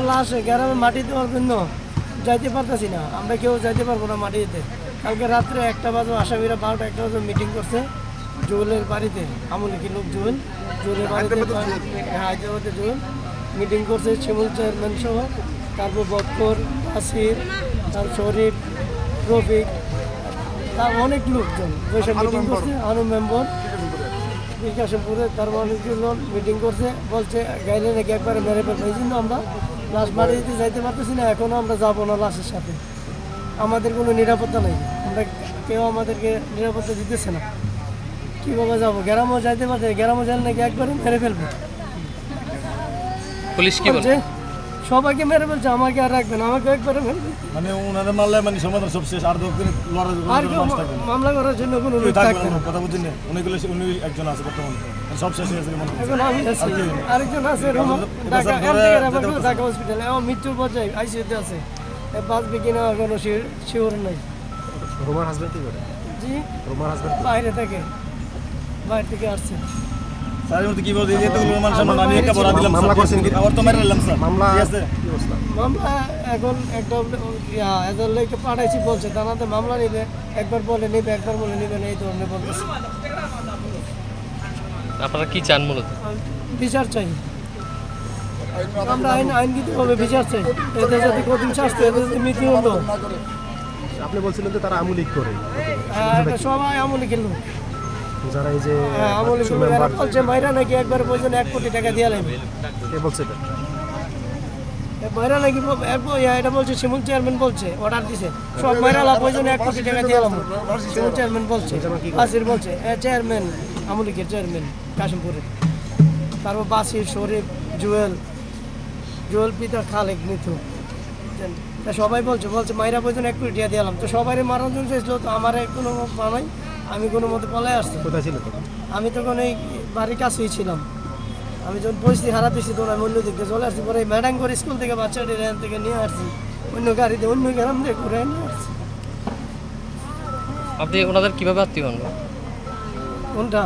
লাশ গ্রামে মাটি দেওয়ার জন্য যাইতে পারতেছি না, আমরা কেউ যাইতে পারবো না মাটি দিতে। কালকে রাত্রে 1টা বাজে আসামিরা 12টা 1টা বাজে মিটিং করছে জুয়েলের বাড়িতে, আমলিকি লোক জুয়েলের বাড়িতে, হায়দ্রাবাদে জুয়েল মিটিং করছে, শিমুল চেয়ারম্যান সহ, তারপর বক্কর, আসির, তার শরীফ, রফিক, তার অনেক লোকজন বসে মিটিং করছে, আনু মেম্বর বিকাশপুরে, তার অনেকজন মিটিং করছে, বলছে গাইলে নাকি একবারে মেরে ফেলবে। এই জন্য আমরা লাশ মারি দিতে যাইতে পারতেছি না, এখনও আমরা যাবো না লাশের সাথে। আমাদের কোনো নিরাপত্তা নেই, আমরা কেউ আমাদেরকে নিরাপত্তা দিতেছে না, কীভাবে যাবো? গ্রামও যাইতে পারছে, গ্রামও যাইলে নাকি একবারে মেরে ফেলবে। পুলিশ কি বলছে? সবাইকে মেরে ফেলছে, আমাকে আর রাখবেন, আমাকে একবারে ফেলবে। মানে ওনারা মারলে মানে সমাধান সব শেষ, আর মামলা করার জন্য কোনো লোক থাকবে না। কথা বুঝছেন, উনি একজন আছে বর্তমানে, সব শেষ হয়ে গেছে। এখন আমি আছি, আরেকজন আছে ঢাকা হসপিটালে, আমার মৃত্যুর পর্যায়ে আইসিইউতে আছে, বাঁচবে কিনা কোনো শিওর নাই। রোমার হাজবেন্ড কি করে? জি, রোমার হাজবেন্ড বাইরে থেকে আসছে। কি বলছে আমি একটা বড় দিলাম, মামলা করছেন কি? আবার তো মেরে নিলাম স্যার, মামলা ঠিক আছে। মামলা এখন একটা এজেন্টকে পাঠাইছি, বলছে থানাতে মামলা নিবে, একবার বলে নিবে, একবার বলে নিবে না, এই ধরনের বলতেছে। আপনারা কি চান মূলত? বিচার চাই আমরা, আইনগতভাবে বিচার চাই। এদের যদি কঠিন শাস্তি, এদের যদি মৃত্যুদণ্ড। আপনি বলছিলেন যে তারা আমলিক করে? হ্যাঁ, সবাই আমলিকের লোক, যারা এই যে বলছে মাইরা নাকি একবার বলছেন 1 কোটি টাকা দিয়ে লাগবে। কে বলছে এটা? মাইরা নাকি এটা বলছে শিমুল চেয়ারম্যান বলছে, অর্ডার দিছে সব মাইরা লাভ বলছেন 1 কোটি টাকা দিয়ে লাগবে। শিমুল চেয়ারম্যান বলছে, বাসির বলছে, চেয়ারম্যান আমলিকের চেয়ারম্যান কাশিমপুরের, তারপর বাসির, শরীফ, জুয়েল পিতা, খালেক, মিথু, সবাই বলছে মাইরা বলছেন 1 কোটি টাকা দিয়ে দিলাম। তো সবাই মারার জন্য চেয়েছিল, তো আমার কোনো মানাই, আমি কোনো মতে পলায় আসছি। কোথায় ছিল তখন? আমি তখন এই বাড়ির কাছেই ছিলাম। আমি যখন পরিস্থিতি খারাপ হয়েছি তখন আমি অন্য দিকে চলে আসছি। পরে ম্যাডাম করে স্কুল থেকে বাচ্চাদের এখান থেকে নিয়ে আসছি, অন্য গাড়িতে অন্য গ্রাম থেকে ঘুরে নিয়ে আসছি। আপনি ওনাদের কীভাবে আত্মীয় হন? কোনটা?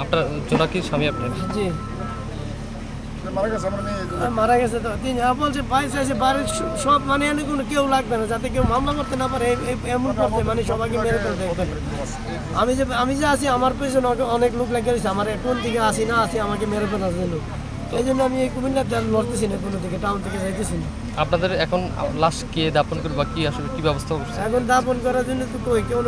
আপনার জোনাকির স্বামী আপনার? জি, মারা গেছে। তো তিনি বলছে ভাই চাইছে বাড়ির সব, মানে এনে কোনো কেউ লাগবে না, যাতে কেউ মামলা করতে না পারে, এমন করতে, মানে সবাইকে মেরে ফেলবে। আমি যে আছি, আমার পেছনে অনেক লোক লেগে গেছে, আমার কোন দিকে আসি না আসি আমাকে মেরে ফেলার জন্য। এই জন্য আমি এই কুমিল্লার লড়তেছি না, কোনো দিকে টাউন থেকে যাইতেছি না। আপনাদের এখন লাশ কে দাপন করবে বা কি আসলে কি ব্যবস্থা করছে? এখন দাপন করার জন্য তো কই কেউ,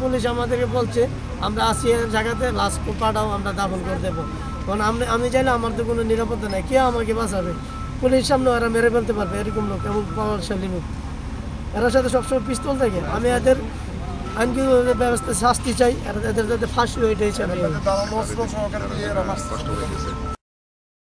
পুলিশ আমাদেরকে বলছে আমরা আসি জায়গাতে লাশ পাঠাও, আমরা দাপন করে দেবো। কারণ আমি চাইলে আমার তো কোনো নিরাপত্তা নেই, কে আমাকে বাঁচাবে? পুলিশ সামনে এরা মেরে ফেলতে পারবে, এরকম লোক, এমন প্রভাবশালী লোক, এরা সাথে সবসময় পিস্তল থাকে। আমি এদের আইনগত ব্যবস্থা শাস্তি চাই, এদের যাতে ফাঁসি হয়, এটাই চাই।